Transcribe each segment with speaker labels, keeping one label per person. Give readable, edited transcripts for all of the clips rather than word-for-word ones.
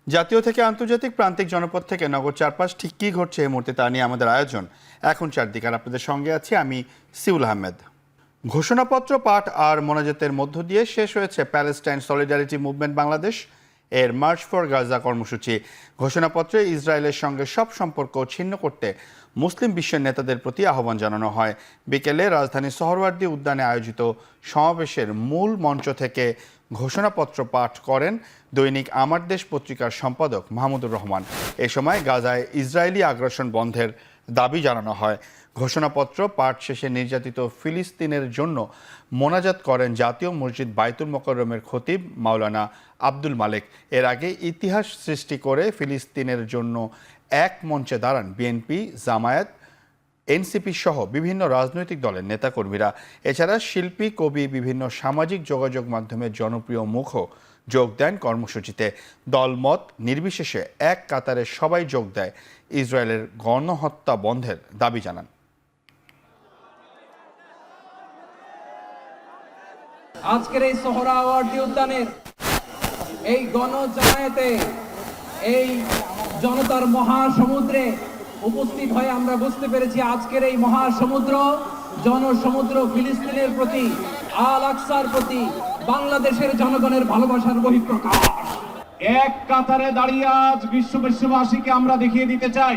Speaker 1: জাতীয় থেকে আন্তর্জাতিক প্রান্তিক জনপদ থেকে নগর চারপাশ ঠিক কী ঘটছে এই মুহূর্তে তা নিয়ে আমাদের আয়োজন এখন চারদিকে। আর আপনাদের সঙ্গে আছি আমি সিউল আহমেদ। ঘোষণাপত্র পাঠ আর মোনাজাতের মধ্য দিয়ে শেষ হয়েছে প্যালেস্টাইন সলিডারিটি মুভমেন্ট বাংলাদেশ এর মার্চ ফর গাজা কর্মসূচি। ঘোষণাপত্রে ইসরায়েলের সঙ্গে সব সম্পর্ক ছিন্ন করতে মুসলিম বিশ্বের নেতাদের প্রতি আহ্বান জানানো হয়। বিকেলে রাজধানীর সোহরাওয়ার্দী উদ্যানে আয়োজিত সমাবেশের মূল মঞ্চ থেকে ঘোষণাপত্র পাঠ করেন দৈনিক আমার দেশ পত্রিকার সম্পাদক মাহমুদুর রহমান। এ সময় গাজায় ইসরায়েলি আগ্রাসন বন্ধের দাবি জানানো হয়। ঘোষণাপত্র পাঠ শেষে নির্যাতিত ফিলিস্তিনের জন্য মোনাজাত করেন জাতীয় মসজিদ বাইতুল মোকাররমের খতিব মাওলানা আব্দুল মালেক। এর আগে ইতিহাস সৃষ্টি করে ফিলিস্তিনের জন্য এক মঞ্চে দাঁড়ান বিএনপি, জামায়াত, এনসিপি সহ বিভিন্ন রাজনৈতিক দলের নেতাকর্মীরা। এছাড়া শিল্পী, কবি, বিভিন্ন সামাজিক যোগাযোগ মাধ্যমের জনপ্রিয় মুখও যোগ দেন কর্মসূচিতে। দলমত নির্বিশেষে এক কাতারে সবাই যোগ দেয় ইসরায়েলের গণহত্যা বন্ধের দাবি জানান।
Speaker 2: আজকের এই সোহরাওয়ার্দী উদ্যানের এই গণজামায়াতে এই জনতার মহাসমুদ্রে উপস্থিত হয়ে আমরা বুঝতে পেরেছি আজকের এই মহাসমুদ্র জনসমুদ্র ফিলিস্তিনের প্রতি, আল আকসার প্রতি বাংলাদেশের জনগণের ভালোবাসার বহিঃপ্রকাশ।
Speaker 3: এক কাতারে দাঁড়িয়ে আজ বিশ্ববাসীকে আমরা দেখিয়ে দিতে চাই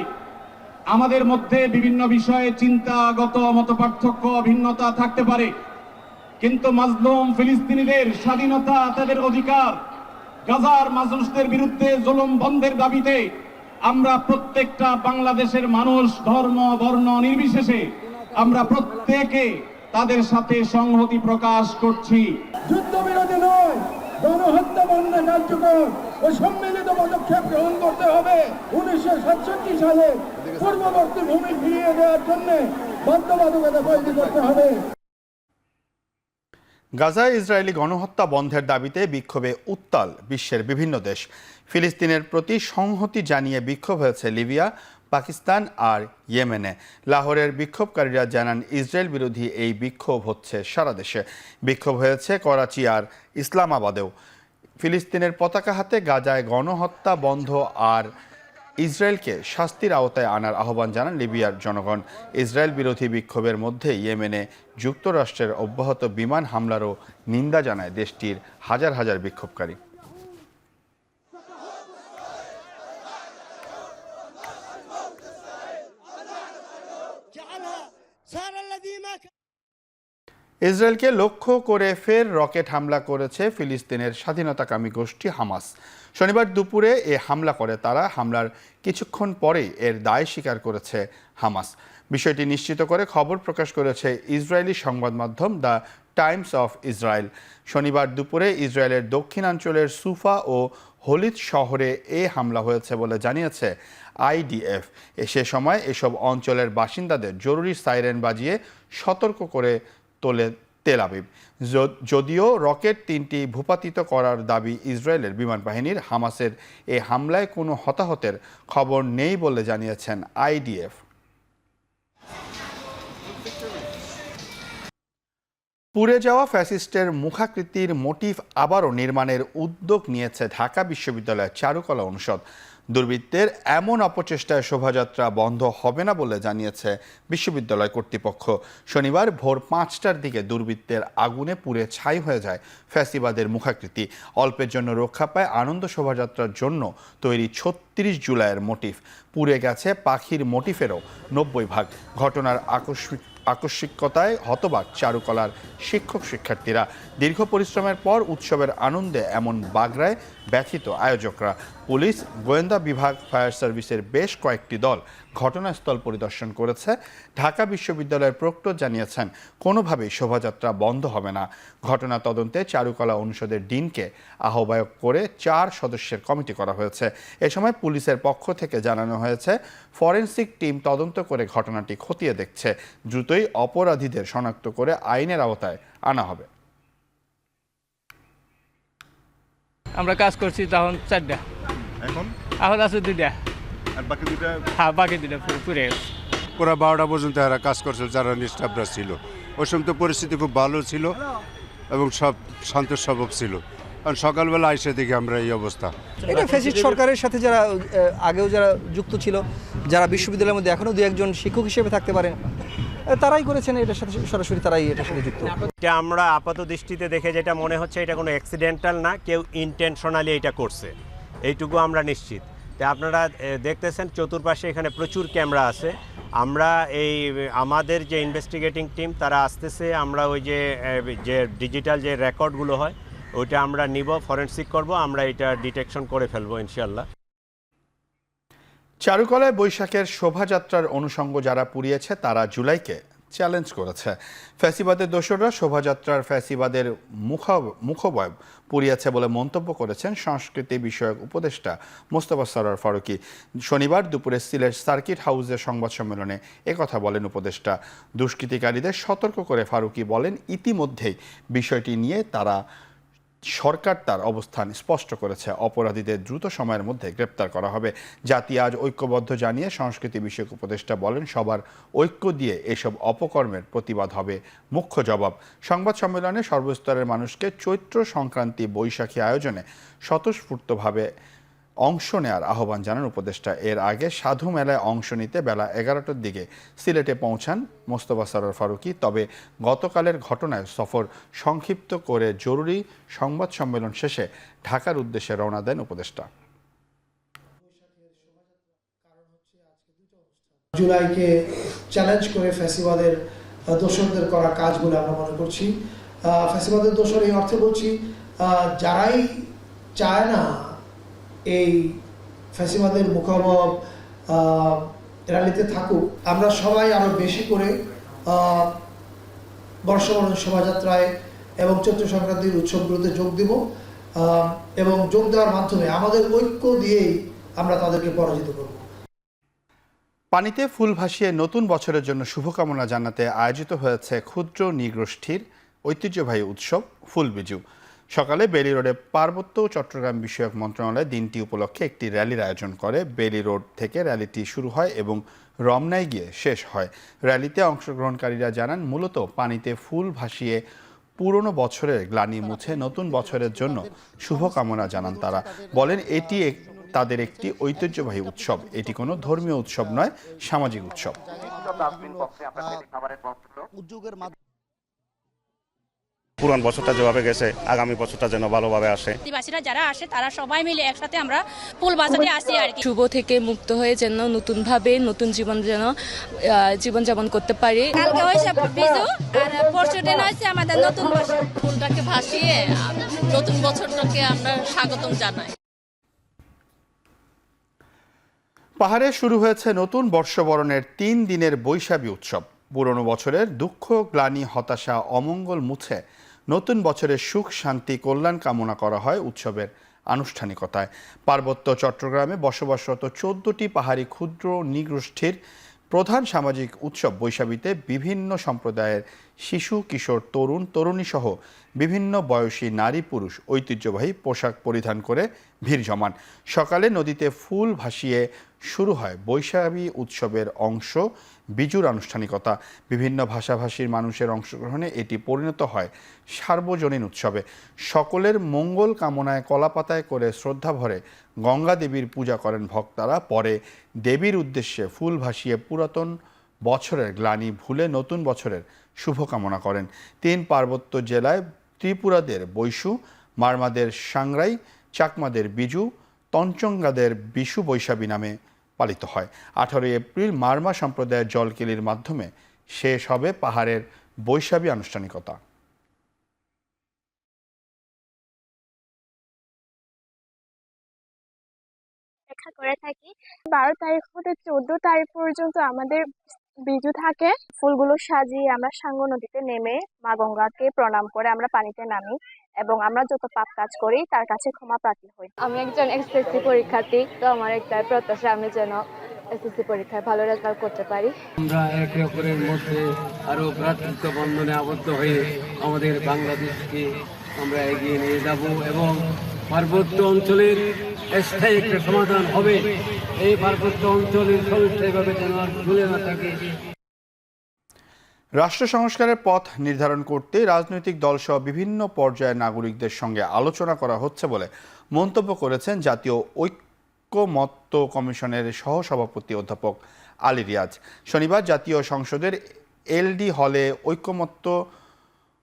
Speaker 3: আমাদের মধ্যে বিভিন্ন বিষয়ে চিন্তাগত মতপার্থক্য ভিন্নতা থাকতে পারে, কিন্তু মাজলুম ফিলিস্তিনিদের স্বাধীনতা, তাদের অধিকার, গাজার মানুষদের বিরুদ্ধে জুলুম বন্ধের দাবিতে আমরা প্রত্যেকটা বাংলাদেশের মানুষ ধর্ম বর্ণ নির্বিশেষে আমরা প্রত্যেকে তাদের সাথে সংহতি প্রকাশ করছি।
Speaker 4: যুদ্ধবিরতি নয়, গণহত্যা বন্ধে কার্যকর ও সম্মিলিত পদক্ষেপ গ্রহণ করতে হবে। 1967 সালে পূর্ববর্তী ভূমি ফিরিয়ে দেওয়ার জন্য বাধ্যবাধকতা তৈরি করতে হবে।
Speaker 1: গাজায় ইসরায়েলি গণহত্যা বন্ধের দাবিতে বিক্ষোভে উত্তাল বিশ্বের বিভিন্ন দেশ। ফিলিস্তিনের প্রতি সংহতি জানিয়ে বিক্ষোভ হয়েছে লিবিয়া, পাকিস্তান আর ইয়েমেনে। লাহোরের বিক্ষোভকারীরা জানান ইসরায়েল বিরোধী এই বিক্ষোভ হচ্ছে সারা দেশে। বিক্ষোভ হয়েছে করাচি আর ইসলামাবাদেও। ফিলিস্তিনের পতাকা হাতে গাজায় গণহত্যা বন্ধ আর ইসরায়েলকে শাস্তির আওতায় আনার আহ্বান জানান লিবিয়ার জনগণ। ইসরায়েল বিরোধী বিক্ষোভের মধ্যে ইয়েমেনে যুক্তরাষ্ট্রের অব্যাহত বিমান হামলারও নিন্দা জানায় দেশটির হাজার হাজার বিক্ষোভকারী। ইসরায়েলকে লক্ষ্য করে ফের রকেট হামলা করেছে ফিলিস্তিনের স্বাধীনতাকামী গোষ্ঠী হামাস। শনিবার দুপুরে এ হামলা করে তারা। হামলার কিছুক্ষণ পরেই এর দায় স্বীকার করেছে হামাস। বিষয়টি নিশ্চিত করে খবর প্রকাশ করেছে ইসরায়েলি সংবাদ মাধ্যম দ্য টাইমস অফ ইসরায়েল। শনিবার দুপুরে ইসরায়েলের দক্ষিণাঞ্চলের সুফা ও হলিদ শহরে এ হামলা হয়েছে বলে জানিয়েছে আইডিএফ। সে সময় এসব অঞ্চলের বাসিন্দাদের জরুরি সাইরেন বাজিয়ে সতর্ক করে তোলে তেল আবিব। যদিও রকেট 3টি ভূপাতিত করার দাবি ইসরায়েলের বিমান বাহিনীর, হামাসের এ হামলায় কোনো হতাহতের খবর নেই বলে জানিয়েছেন আইডিএফ। পুড়ে যাওয়া ফ্যাসিস্টের মুখাকৃতির মোটিফ আবারও নির্মাণের উদ্যোগ নিয়েছে ঢাকা বিশ্ববিদ্যালয়ের চারুকলা অনুষদ। দুর্বৃত্তের এমন অপচেষ্টায় শোভাযাত্রা বন্ধ হবে না বলে জানিয়েছে বিশ্ববিদ্যালয় কর্তৃপক্ষ। শনিবার ভোর 5টার দিকে দুর্বৃত্তের আগুনে পুড়ে ছাই হয়ে যায় ফ্যাসিবাদের মুখাকৃতি। অল্পের জন্য রক্ষা পায় আনন্দ শোভাযাত্রার জন্য তৈরি 36 জুলাইয়ের মোটিফ। পুড়ে গেছে পাখির মোটিফেরও 90 ভাগ। ঘটনার আকস্মিকতায় হতবাক চারুকলার শিক্ষক শিক্ষার্থীরা। দীর্ঘ পরিশ্রমের পর উৎসবের আনন্দে এমন বাগড়ায় ব্যথিত আয়োজকরা। পুলিশ, গোয়েন্দা বিভাগ, ফায়ার সার্ভিসের বেশ কয়েকটি দল ঘটনাস্থল পরিদর্শন করেছে। ঢাকা বিশ্ববিদ্যালয়ের প্রক্টর জানিয়েছেন কোনোভাবেই শোভাযাত্রা বন্ধ হবে না। ঘটনা তদন্তে চারুকলা অনুষদের ডিনকে আহ্বায়ক করে 4 সদস্যের কমিটি করা হয়েছে। এ সময় পুলিশের পক্ষ থেকে জানানো হয়েছে ফরেনসিক টিম তদন্ত করে ঘটনাটি খতিয়ে দেখছে। দ্রুতই অপরাধীদের শনাক্ত করে আইনের আওতায় আনা হবে।
Speaker 5: আমরা কাজ করছি তখন 4টা,
Speaker 6: এখন
Speaker 5: আছে 2টা,
Speaker 6: আর বাকি দুটা
Speaker 5: হ্যাঁ বাকি 2টা পুরে গেছে।
Speaker 7: পুরো 12টা পর্যন্ত এরা কাজ করছিল, যারা স্টাফরা ছিল। ওই সময় তো পরিস্থিতি খুব ভালো ছিল এবং সব শান্ত স্বভাব ছিল। কারণ সকালবেলা আইসে দেখি আমরা এই অবস্থা।
Speaker 8: এটা ফ্যাসিস্ট সরকারের সাথে যারা আগেও যারা যুক্ত ছিল, যারা বিশ্ববিদ্যালয়ের মধ্যে এখনও দু একজন শিক্ষক হিসেবে থাকতে পারেন, তারাই করেছেন এটার সাথে, সরাসরি তারাই এটার সাথে যুক্ত।
Speaker 9: এটা আমরা আপাত দৃষ্টিতে দেখে যেটা মনে হচ্ছে এটা কোনো অ্যাক্সিডেন্টাল না, কেউ ইন্টেনশনালি এটা করছে, এইটুকু আমরা নিশ্চিত। তো আপনারা দেখতেছেন চতুর্পাশে এখানে প্রচুর ক্যামেরা আছে। আমরা আমাদের যে ইনভেস্টিগেটিং টিম তারা আসতেছে, আমরা ওই যে ডিজিটাল যে রেকর্ডগুলো হয় ওইটা আমরা নিব, ফরেনসিক করব, আমরা এটা ডিটেকশন করে ফেলবো ইনশাল্লাহ।
Speaker 1: চারুকলায় বৈশাখের শোভাযাত্রার অনুষঙ্গ যারা পুড়িয়েছে তারা জুলাইকে চ্যালেঞ্জ করেছে। ফ্যাসিবাদের দোসররা শোভাযাত্রার ফ্যাসিবাদের মুখবয়ব পুড়িয়েছে বলে মন্তব্য করেছেন সংস্কৃতি বিষয়ক উপদেষ্টা মোস্তফা সরোয়ার ফারুকী। শনিবার দুপুরে সিলেট সার্কিট হাউসের সংবাদ সম্মেলনে একথা বলেন উপদেষ্টা। দুষ্কৃতিকারীদের সতর্ক করে ফারুকী বলেন, ইতিমধ্যেই বিষয়টি নিয়ে সরকার তার অবস্থান স্পষ্ট করেছে। অপরাধীদের দ্রুত সময়ের মধ্যে গ্রেপ্তার করা হবে। জাতি আজ ঐক্যবদ্ধ জানিয়ে সংস্কৃতি বিষয়ক উপদেষ্টা বলেন, সবার ঐক্য দিয়ে এসব অপকর্মের প্রতিবাদ হবে মুখ্য জবাব। সংবাদ সম্মেলনে সর্বস্তরের মানুষকে চৈত্র সংক্রান্তি বৈশাখী আয়োজনে স্বতঃস্ফূর্তভাবে অংশ নেওয়ার আহ্বান জানান উপদেষ্টা। এর আগে সাধু মেলায় অংশ নিতে বেলা 11টার দিকে সিলেটে পৌঁছান মোস্তফা সরোয়ার ফারুকী। তবে গতকালের ঘটনায় সফর সংক্ষিপ্ত করে জরুরি সংবাদ সম্মেলন শেষে ঢাকার উদ্দেশ্যে রওনা দেন উপদেষ্টা।
Speaker 10: জুলাইকে চ্যালেঞ্জ করে ফ্যাসিবাদের দোসরদের করা কাজগুলো আমরা মনে করছি। ফ্যাসিবাদের দোসর এই অর্থে বলছি, যারাই চায় না এই ফ্যাসিবাদের মুখাবব র্যালিতে থাকুক, আমরা সবাই আরো বেশি করে বর্ষবরণ শোভাযাত্রায় এবং চৈত্র সংক্রান্তির উৎসবগুলোতে যোগ দিব এবং যোগ দেওয়ার মাধ্যমে আমাদের ঐক্য দিয়েই আমরা তাদেরকে পরাজিত করব।
Speaker 1: পানিতে ফুল ভাসিয়ে নতুন বছরের জন্য শুভকামনা জানাতে আয়োজিত হয়েছে ক্ষুদ্র নৃগোষ্ঠীর ঐতিহ্যবাহী উৎসব ফুলবিজু। সকালে বেলি রোডে পার্বত্য চট্টগ্রাম বিষয়ক মন্ত্রণালয় দিনটি উপলক্ষে একটি র্যালির আয়োজন করে। বেলি রোড থেকে র্যালিটি শুরু হয় এবং রমনায় গিয়ে শেষ হয়। র্যালিতে অংশগ্রহণকারীরা জানান, মূলত পানিতে ফুল ভাসিয়ে পুরনো বছরের গ্লানি মুছে নতুন বছরের জন্য শুভকামনা জানান তারা। বলেন, এটি তাদের একটি ঐতিহ্যবাহী উৎসব। এটি কোনো ধর্মীয় উৎসব নয়, সামাজিক উৎসব।
Speaker 11: পুরান বছরটা যেভাবে গেছে আগামী বছরটা যেন ভালোভাবে আসে।
Speaker 12: আদিবাসীরা যারা আসে তারা সবাই মিলে একসাথে আমরা ফুল বাঁচাতে আসি আর কি।
Speaker 13: শুভ থেকে মুক্ত হয়ে যেন নতুনভাবে নতুন জীবন যেন জীবনযাপন করতে পারি।
Speaker 12: কালকে হয়েছে বিজু আর পরশু দিন হয়েছে আমাদের নতুন বছর।
Speaker 13: ফুলটাকে ভাসিয়ে নতুন বছরটাকে আমরা স্বাগতম জানাই।
Speaker 1: পাহাড়ে শুরু হয়েছে নতুন বর্ষবরণের 3 দিনের বৈশাখী উৎসব। পুরনো বছরের দুঃখ, গ্লানি, হতাশা, অমঙ্গল মুছে নতুন বছরের সুখ, শান্তি, কল্যাণ কামনা করা হয় উৎসবের আনুষ্ঠানিকতায়। পার্বত্য চট্টগ্রামে বসবাসরত 14টি পাহাড়ি ক্ষুদ্র নৃগোষ্ঠীর প্রধান সামাজিক উৎসব বৈশাখীতে বিভিন্ন সম্প্রদায়ের শিশু, কিশোর, তরুণ, তরুণী সহ বিভিন্ন বয়সী নারী পুরুষ ঐতিহ্যবাহী পোশাক পরিধান করে ভিড় জমান। সকালে নদীতে ফুল ভাসিয়ে শুরু হয় বৈশাখী উৎসবের অংশ বিজুর আনুষ্ঠানিকতা। বিভিন্ন ভাষাভাষীর মানুষের অংশগ্রহণে এটি পরিণত হয় সার্বজনীন উৎসবে। সকলের মঙ্গল কামনায় কলাপাতায় করে শ্রদ্ধা ভরে গঙ্গা দেবীর পূজা করেন ভক্তরা। পরে দেবীর উদ্দেশ্যে ফুল ভাসিয়ে পুরাতন বছরের গ্লানি ভুলে নতুন বছরের শুভকামনা করেন। 3 পার্বত্য জেলায় ত্রিপুরাদের বৈশু, মারমাদের সাংরাই, চাকমাদের বিজু, তঞ্চঙ্গাদের বিশু বৈশাখী নামে পালিত হয়। 18 এপ্রিল মারমা সম্প্রদায়ের জলকেলির মাধ্যমে শেষ হবে পাহাড়ের বৈশাখী আনুষ্ঠানিকতা।
Speaker 12: করে থাকি 12 তারিখ হতে 14 তারিখ পর্যন্ত আমাদের বিজু থাকে। ফুলগুলো সাজিয়ে আমরা সাঙ্গ নদীতে নেমে মা গঙ্গাকে প্রণাম করে আমরা পানিতে নামি এবং আমরা যত পাপ কাজ করি তার কাছে ক্ষমা প্রার্থী হই।
Speaker 13: আমি একজন এসএসসি পরীক্ষার্থী, তো আমার একটা প্রত্যাশা আমি যেন এসএসসি পরীক্ষায় ভালো রেজাল্ট করতে পারি।
Speaker 5: আমরা একে অপরের মধ্যে আরো ভ্রাতৃত্ব বন্ধনে আবদ্ধ হয়ে আমাদের বাংলাদেশকে আমরা এগিয়ে নিয়ে যাব এবং পার্বত্য অঞ্চলের স্থায়ী একটা সমাধান হবে। এই পার্বত্য অঞ্চলের সমস্যা এভাবে যেন আর ভুলে না থাকে।
Speaker 1: রাষ্ট্র সংস্কারের পথ নির্ধারণ করতে রাজনৈতিক দলসহ বিভিন্ন পর্যায়ের নাগরিকদের সঙ্গে আলোচনা করা হচ্ছে বলে মন্তব্য করেছেন জাতীয় ঐক্যমত্য কমিশনের সহসভাপতি অধ্যাপক আলী রিয়াজ। শনিবার জাতীয় সংসদের এলডি হলে ঐক্যমত্য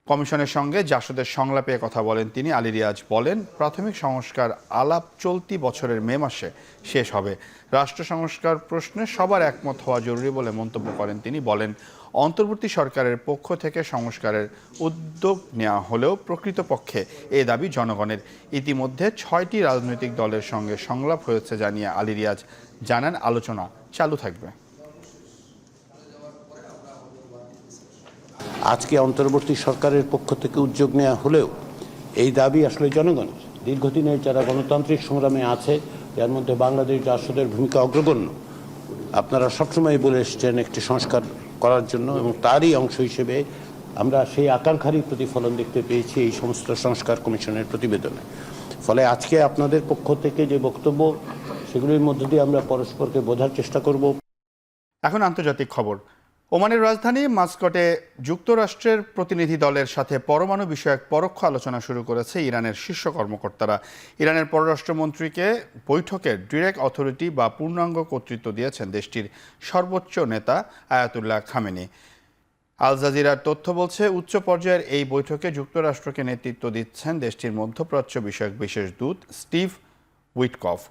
Speaker 1: কমিশনের সঙ্গে জাসদের সংলাপে কথা বলেন তিনি। আলী রিয়াজ বলেন, প্রাথমিক সংস্কার আলাপ চলতি বছরের মে মাসে শেষ হবে। রাষ্ট্র সংস্কার প্রশ্নে সবার একমত হওয়া জরুরি বলে মন্তব্য করেন তিনি। বলেন, অন্তর্বর্তী সরকারের পক্ষ থেকে সংস্কারের উদ্যোগ নেওয়া হলেও প্রকৃতপক্ষে এ দাবি জনগণের। ইতিমধ্যে 6টি রাজনৈতিক দলের সঙ্গে সংলাপ হয়েছে জানিয়ে আলী রিয়াজ জানান, আলোচনা চালু থাকবে।
Speaker 14: আজকে অন্তর্বর্তী সরকারের পক্ষ থেকে উদ্যোগ নেওয়া হলেও এই দাবি আসলে জনগণের। দীর্ঘদিনের যারা গণতান্ত্রিক সংগ্রামে আছে, যার মধ্যে বাংলাদেশ জাসদের ভূমিকা অগ্রগণ্য, আপনারা সবসময় বলে এসছেন একটি সংস্কার করার জন্য, এবং তারই অংশ হিসেবে আমরা সেই আকাঙ্ক্ষারই প্রতিফলন দেখতে পেয়েছি এই সমস্ত সংস্কার কমিশনের প্রতিবেদনে। ফলে আজকে আপনাদের পক্ষ থেকে যে বক্তব্য, সেগুলির মধ্য দিয়ে আমরা পরস্পরকে বোঝার চেষ্টা করব।
Speaker 1: এখন আন্তর্জাতিক খবর। ওমানের রাজধানী মাস্কটে যুক্তরাষ্ট্রের প্রতিনিধি দলের সাথে পরমাণু বিষয়ক পরোক্ষ আলোচনা শুরু করেছে ইরানের শীর্ষ কর্মকর্তারা। ইরানের পররাষ্ট্রমন্ত্রীকে বৈঠকের ডিরেক্ট অথরিটি বা পূর্ণাঙ্গ কর্তৃত্ব দিয়েছেন দেশটির সর্বোচ্চ নেতা আয়াতুল্লাহ খামেনি। আল জাজিরার তথ্য বলছে, উচ্চ পর্যায়ের এই বৈঠকে যুক্তরাষ্ট্রকে নেতৃত্ব দিচ্ছেন দেশটির মধ্যপ্রাচ্য বিষয়ক বিশেষ দূত স্টিভ উইটকফ।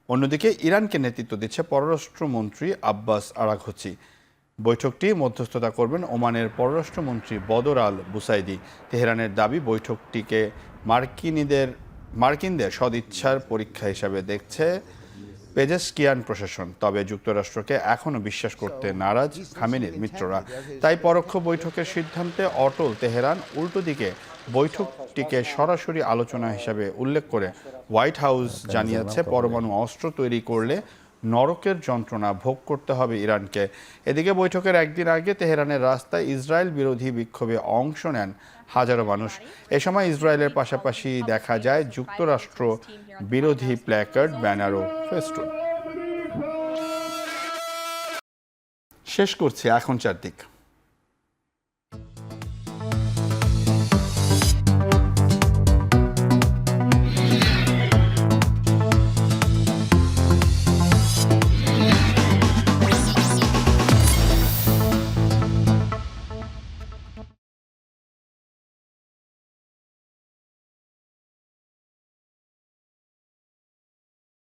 Speaker 1: অন্যদিকে ইরানকে নেতৃত্ব দিচ্ছে পররাষ্ট্রমন্ত্রী আব্বাস আরাঘচি। বৈঠকটি মধ্যস্থতা করবেন ওমানের পররাষ্ট্রমন্ত্রী বদর আল বুসাইদি। তেহরানের দাবি, বৈঠকটিকে মার্কিনদের সদিচ্ছার পরীক্ষা হিসাবে দেখছে পেজেশকিয়ান প্রশাসন। তবে যুক্তরাষ্ট্রকে এখনও বিশ্বাস করতে নারাজ খামেনির মিত্ররা। তাই পরোক্ষ বৈঠকের সিদ্ধান্তে অটল তেহরান। উল্টো দিকে বৈঠকটিকে সরাসরি আলোচনা হিসাবে উল্লেখ করে হোয়াইট হাউস জানিয়েছে, পরমাণু অস্ত্র তৈরি করলে নরকের যন্ত্রণা ভোগ করতে হবে ইরানকে। এদিকে বৈঠকের একদিন আগে তেহরানের রাস্তায় ইসরায়েল বিরোধী বিক্ষোভে অংশ নেন হাজারো মানুষ। এ সময় ইসরায়েলের পাশাপাশি দেখা যায় যুক্তরাষ্ট্র বিরোধী প্ল্যাকার্ড, ব্যানার ও ফেস্টুন। শেষ করছি এখন চারদিক।